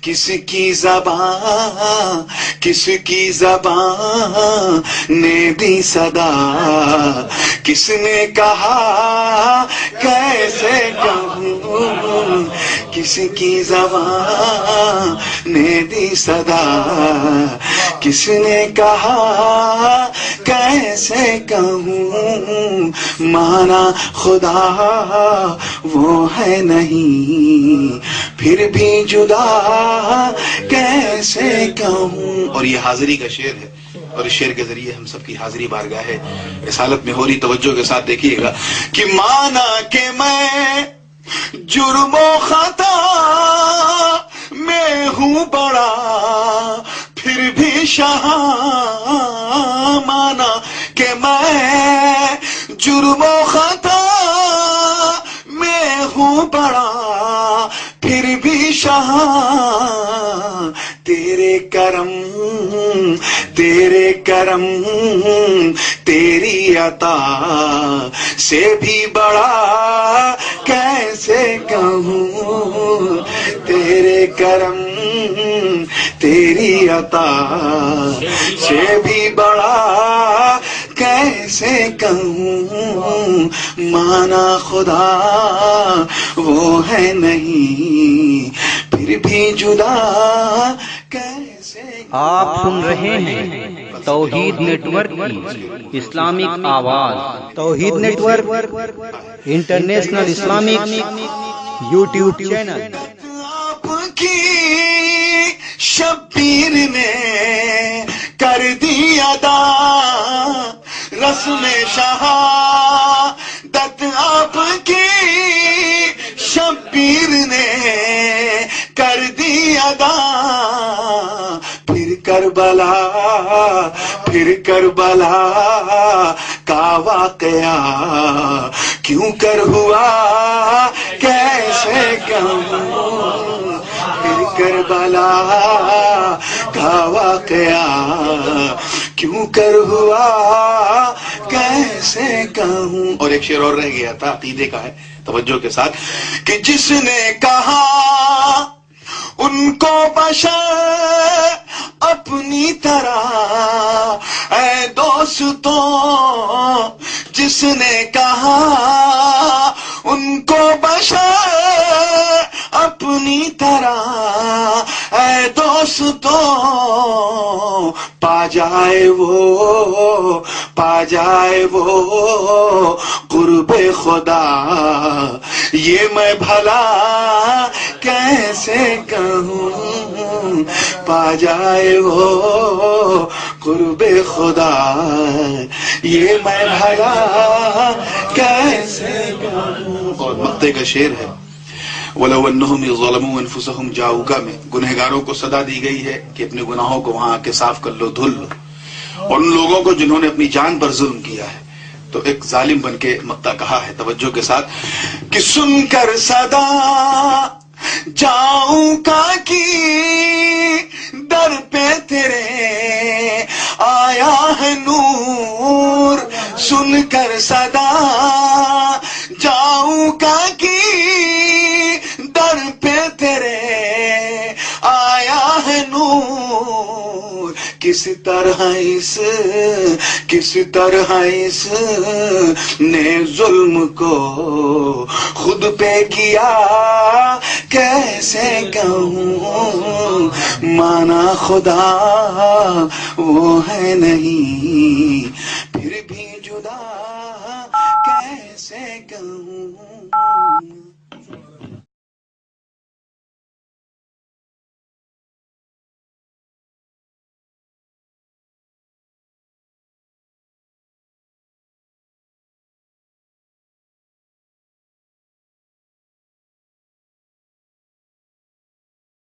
کس کی زبان نے دی صدا، کس نے کہا کیسے کہوں، کس کی زبان نے دی صدا، کس نے کہا کیسے کہوں، مانا خدا وہ ہے نہیں، پھر بھی جدا کیسے کہوں۔ اور یہ حاضری کا شعر ہے، اور اس شعر کے ذریعے ہم سب کی حاضری بارگاہ ہے اس حالت میں ہو رہی۔ توجہ کے ساتھ دیکھیے گا کہ مانا کہ میں جرم و خطا میں ہوں بڑا، پھر بھی شاہ، مانا کہ میں جرم و خطا میں ہوں بڑا، پھر بھی شاہ، تیرے کرم تیری عطا سے بھی بڑا کیسے کہوں، تیرے کرم تیری عطا سے بھی بڑا کیسے کہوں، مانا خدا وہ ہے نہیں، پھر بھی جدا کیسے۔ آپ سن رہے ہیں توحید نیٹ ورک کی اسلامک آواز۔ Tawheed network international Islamic YouTube channel. آپ کی شبیر نے کر دی ادا رسم شہادت، آپ کی شبیر نے کر دی ادا، پھر کربلا کا واقعہ کیوں کر ہوا کیسے کہوں، پھر کربلا کا واقعہ کیوں کر ہوا کیسے کہوں۔ اور ایک شعر اور رہ گیا تھا، عقیدے کا ہے، توجہ کے ساتھ، کہ جس نے کہا ان کو بشر اپنی طرح اے دوستوں، جس نے کہا ان کو بشر اپنی طرح اے دوستوں، پا جائے وہ قرب خدا، یہ میں بھلا کیسے کہوں، پا جائے وہ قرب خدا، یہ میں بھلا کیسے کہوں۔ اور مقطع کا شعر ہے، وَلَوْ أَنَّهُمْ إِذْ ظَلَمُوا أَنفُسَهُمْ جَاءُوكَ میں گنہگاروں کو صدا دی گئی ہے کہ اپنے گناہوں کو وہاں آ کے صاف کر لو، دھل لو، اور ان لوگوں کو جنہوں نے اپنی جان پر ظلم کیا ہے تو ایک ظالم بن کے مقطع کہا ہے، توجہ کے ساتھ، کہ سن کر صدا جاؤں کا کی در پہ تیرے آیا ہے نور، سن کر صدا جاؤں کا کی در پہ تیرے آیا ہے نور، کس طرح اس نے ظلم کو خود پہ کیا کیسے کہوں، مانا خدا وہ ہے نہیں، پھر بھی جدا کیسے کہوں۔